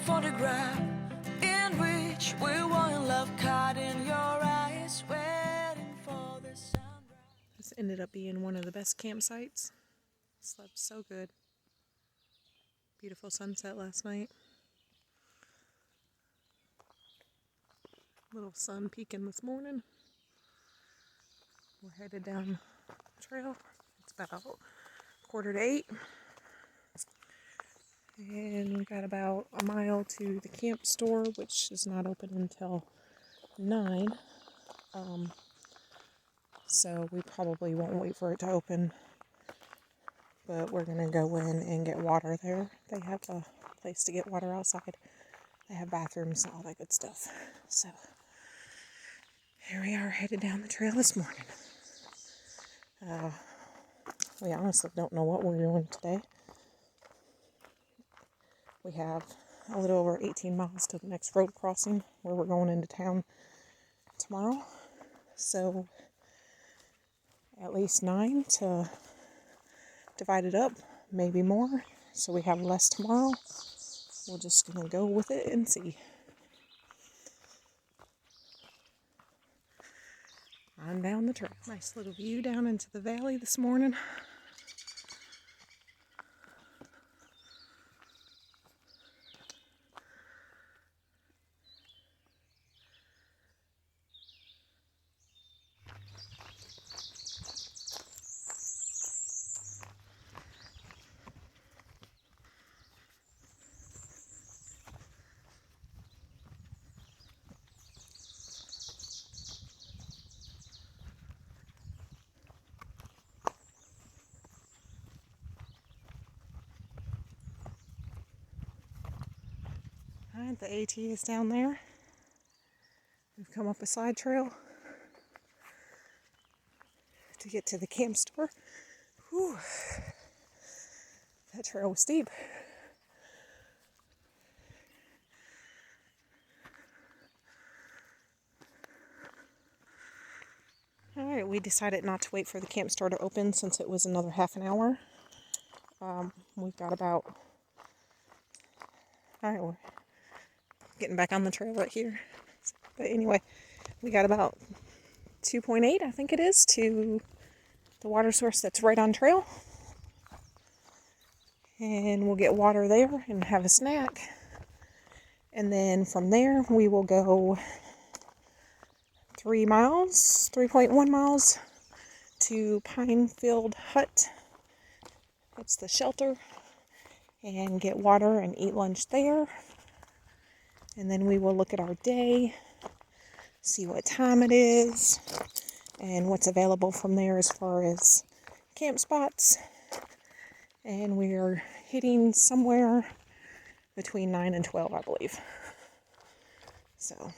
photograph in which we were in love, caught in your eyes, waiting for the sunrise. This ended up being one of the best campsites. Slept so good. Beautiful sunset last night. Little sun peeking this morning. We're headed down the trail. It's about 7:45. And we've got about a mile to the camp store, which is not open until 9. So we probably won't wait for it to open. But we're going to go in and get water there. They have a place to get water outside. They have bathrooms and all that good stuff. So here we are headed down the trail this morning. We honestly don't know what we're doing today. We have a little over 18 miles to the next road crossing where we're going into town tomorrow. So at least 9 to divide it up, maybe more, so we have less tomorrow. We're just going to go with it and see. On down the trail. Nice little view down into the valley this morning. Alright, the AT is down there. We've come up a side trail to get to the camp store. Whew. That trail was steep. Alright, we decided not to wait for the camp store to open since it was another half an hour. We've got about... Alright, we're getting back on the trail right here. But anyway, we got about 2.8, I think it is, to the water source that's right on trail. And we'll get water there and have a snack. And then from there, we will go 3.1 miles to Pinefield Hut. It's the shelter. And get water and eat lunch there. And then we will look at our day, see what time it is, and what's available from there as far as camp spots. And we are hitting somewhere between 9 and 12, I believe. So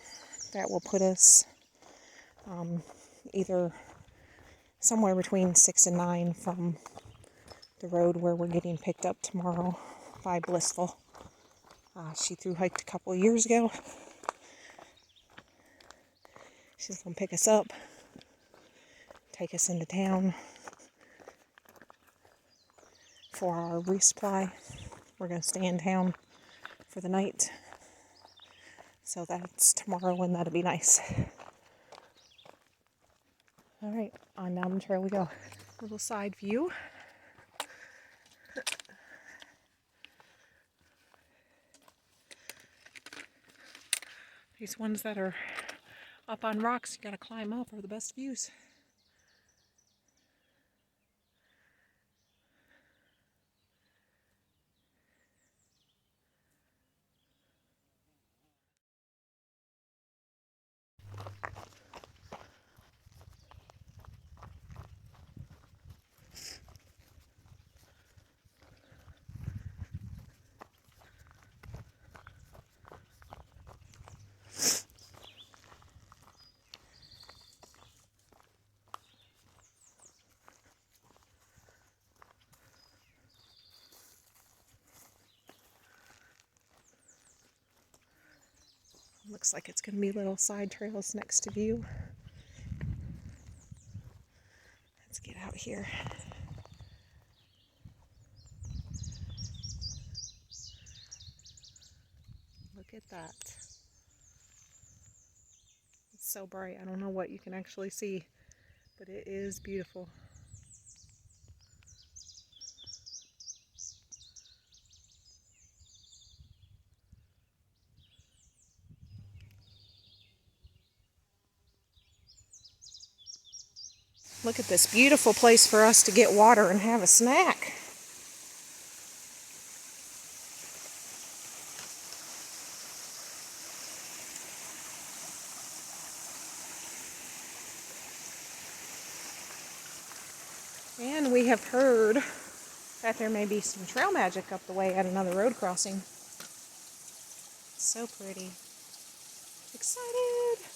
that will put us either somewhere between 6 and 9 from the road where we're getting picked up tomorrow by Blissful. She thru-hiked a couple of years ago. She's going to pick us up, take us into town for our resupply. We're going to stay in town for the night. So that's tomorrow, and that'll be nice. Alright, on down the trail we go. Little side view. These ones that are up on rocks, you gotta climb up, are the best views. Looks like it's going to be little side trails next to view. Let's get out here. Look at that. It's so bright. I don't know what you can actually see, but it is beautiful. Look at this beautiful place for us to get water and have a snack. And we have heard that there may be some trail magic up the way at another road crossing. So pretty. Excited.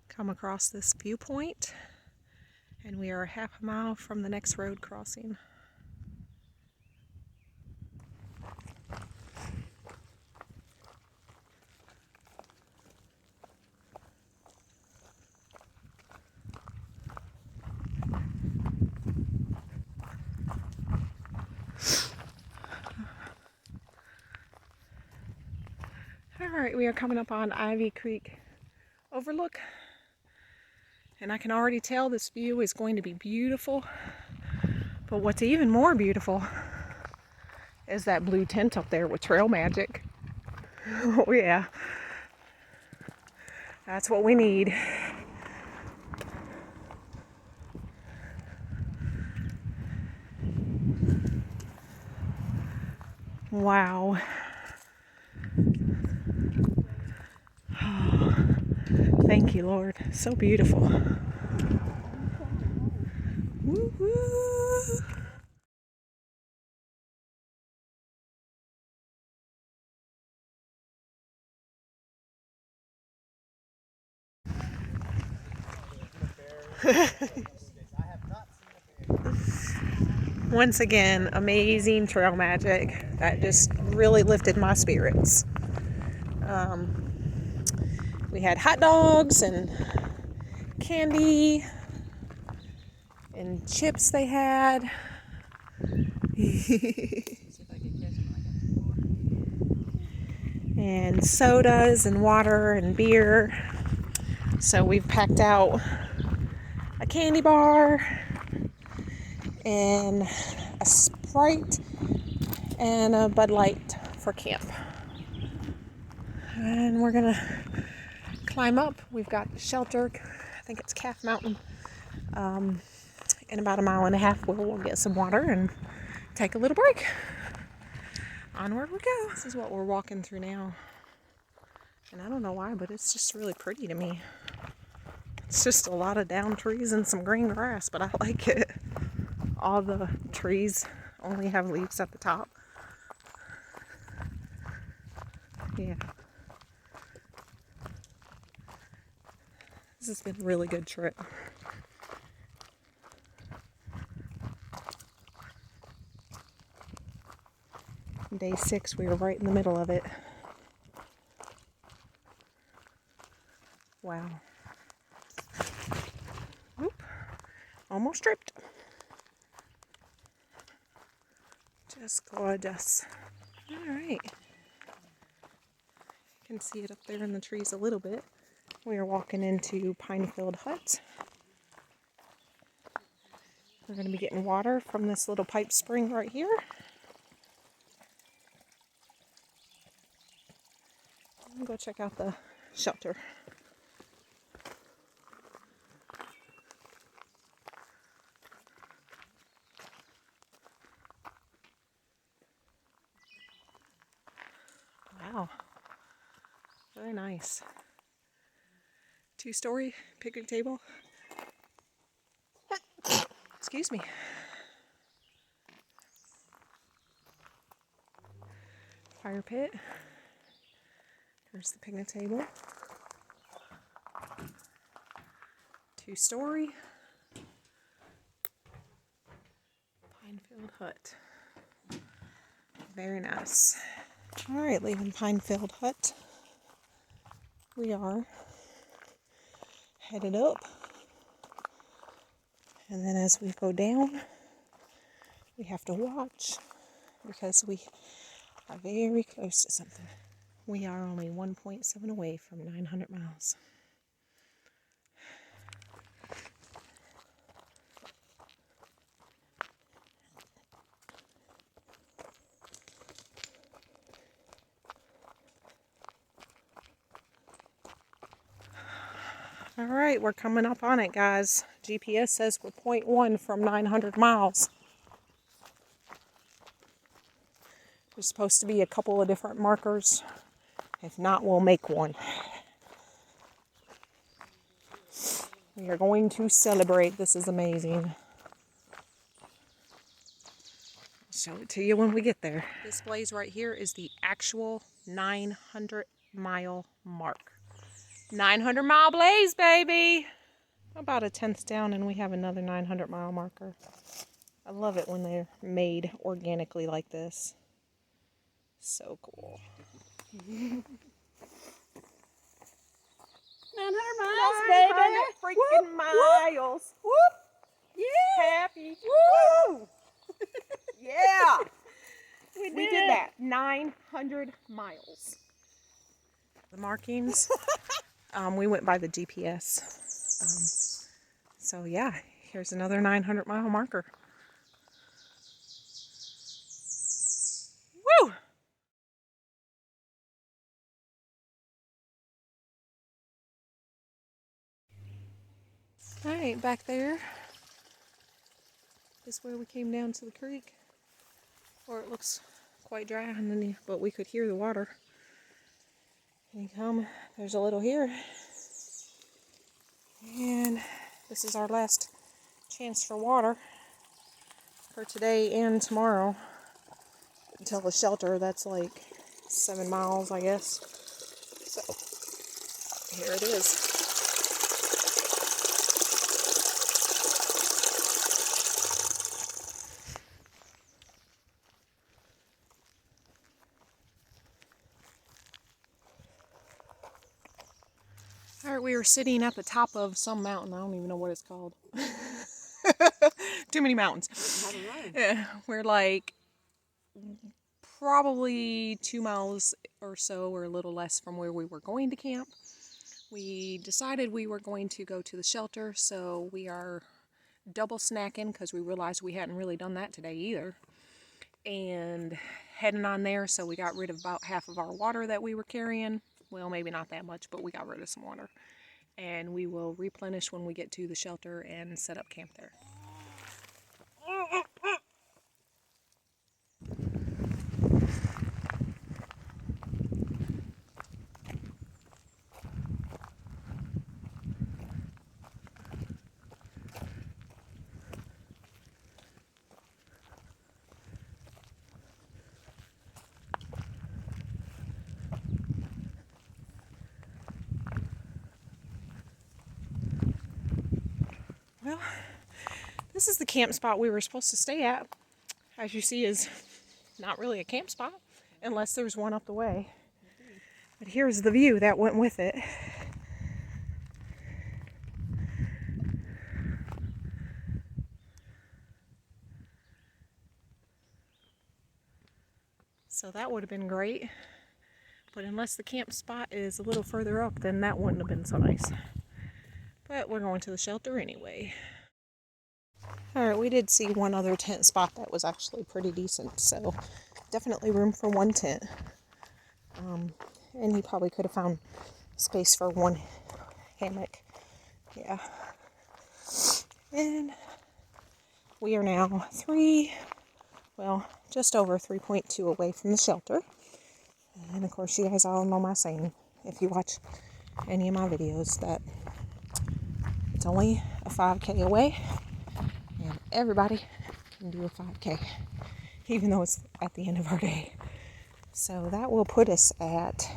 Come across this viewpoint, and we are half a mile from the next road crossing. Alright, we are coming up on Ivy Creek Overlook, and I can already tell this view is going to be beautiful, but what's even more beautiful is that blue tent up there with trail magic. Oh yeah, that's what we need. Wow. Oh, thank you, Lord. So beautiful. Woo-hoo. Once again, amazing trail magic that just really lifted my spirits. We had hot dogs and candy and chips they had. And sodas and water and beer. So we've packed out a candy bar and a Sprite and a Bud Light for camp. And we're gonna climb up. We've got shelter. I think it's Calf Mountain. In about a mile and a half, we'll get some water and take a little break. Onward we go. This is what we're walking through now. And I don't know why, but it's just really pretty to me. It's just a lot of down trees and some green grass, but I like it. All the trees only have leaves at the top. Yeah. This has been a really good trip. Day 6, we were right in the middle of it. Wow. Oop. Almost tripped. Just gorgeous. Alright. You can see it up there in the trees a little bit. We are walking into Pinefield Hut. We're going to be getting water from this little pipe spring right here. And go check out the shelter. Wow. Very nice. 2-story picnic table. Excuse me. Fire pit. Here's the picnic table. 2-story. Pinefield Hut. Very nice. Alright, leaving Pinefield Hut. We are headed up. And then as we go down, we have to watch because we Very close to something. We are only 1.7 away from 900 miles. All right, we're coming up on it, guys. GPS says we're 0.1 from 900 miles. There's supposed to be a couple of different markers. If not, we'll make one. We are going to celebrate. This is amazing. I'll show it to you when we get there. This blaze right here is the actual 900-mile mark. 900-mile blaze, baby! About a 10th down and we have another 900-mile marker. I love it when they're made organically like this. So cool. 900 miles, baby! Freaking miles! Whoop! Yeah! Happy! Woo! Yeah! We did that. 900 miles. The markings. We went by the GPS. So yeah, here's another 900-mile marker. Woo! All right, back there is where we came down to the creek. Or it looks quite dry underneath, but we could hear the water. And you come, there's a little here. And this is our last chance for water for today and tomorrow. Until the shelter, that's like 7 miles, I guess. So, here it is. Alright, we are sitting at the top of some mountain. I don't even know what it's called. Too many mountains. I don't know. Yeah, we're like probably 2 miles or so, or a little less from where we were going to camp. We decided we were going to go to the shelter, so we are double snacking because we realized we hadn't really done that today either. And heading on there, so we got rid of about half of our water that we were carrying. Well, maybe not that much, but we got rid of some water. And we will replenish when we get to the shelter and set up camp there. Well, this is the camp spot we were supposed to stay at. As you see, is not really a camp spot unless there's one up the way. But here's the view that went with it. So that would have been great. But unless the camp spot is a little further up, then that wouldn't have been so nice. But we're going to the shelter anyway. Alright, we did see one other tent spot that was actually pretty decent, so definitely room for one tent. And he probably could have found space for one hammock. Yeah. And we are now just over 3.2 away from the shelter. And of course, you guys all know my saying, if you watch any of my videos, that it's only a 5K away, and everybody can do a 5K, even though it's at the end of our day. So that will put us at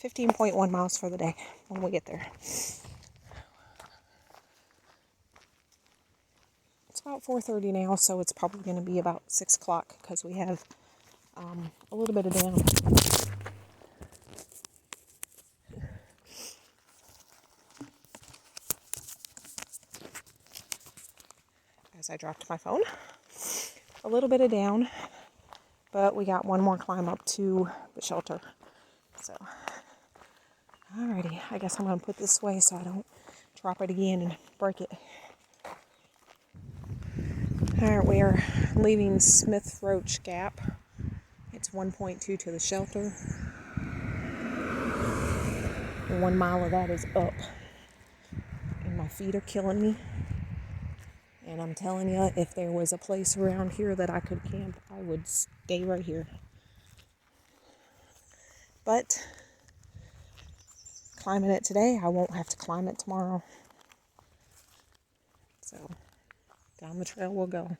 15.1 miles for the day when we get there. It's about 4:30 now, so it's probably going to be about 6 o'clock because we have a little bit of down. As I dropped my phone, a little bit of down, But we got one more climb up to the shelter. So, alrighty, I guess I'm going to put this away so I don't drop it again and break it. Alright, we are leaving Smith Roach Gap. It's 1.2 to the shelter. 1 mile of that is up. And my feet are killing me. And I'm telling you, if there was a place around here that I could camp, I would stay right here. But climbing it today, I won't have to climb it tomorrow. So down the trail we'll go.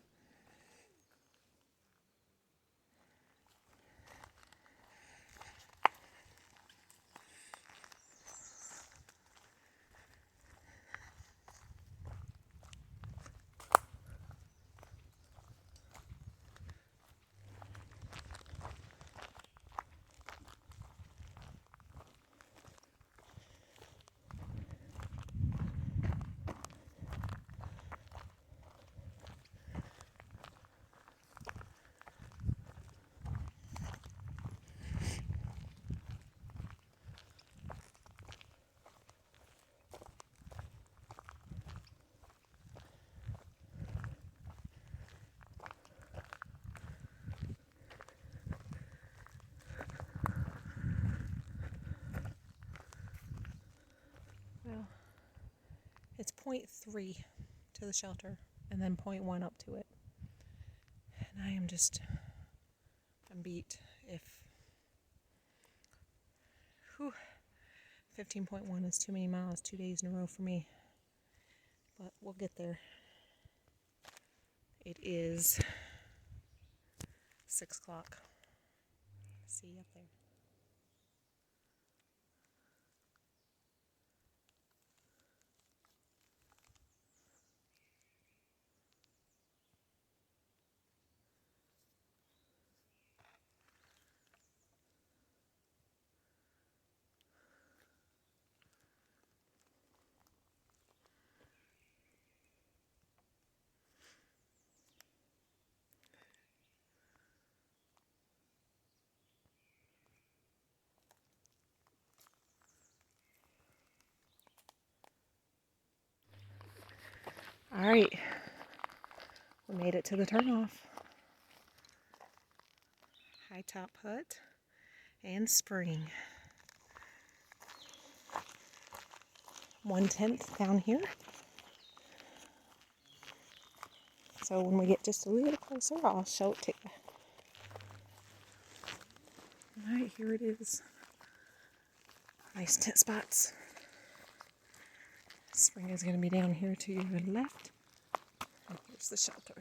Well, it's 0.3 to the shelter and then 0.1 up to it. And I am just, I'm beat. If 15.1 is too many miles 2 days in a row for me. But we'll get there. It is 6 o'clock. See you up there. Alright, we made it to the turnoff. Hightop Hut and Spring. 1/10 down here. So when we get just a little closer, I'll show it to you. Alright, here it is. Nice tent spots. Spring is going to be down here to your left. And here's the shelter.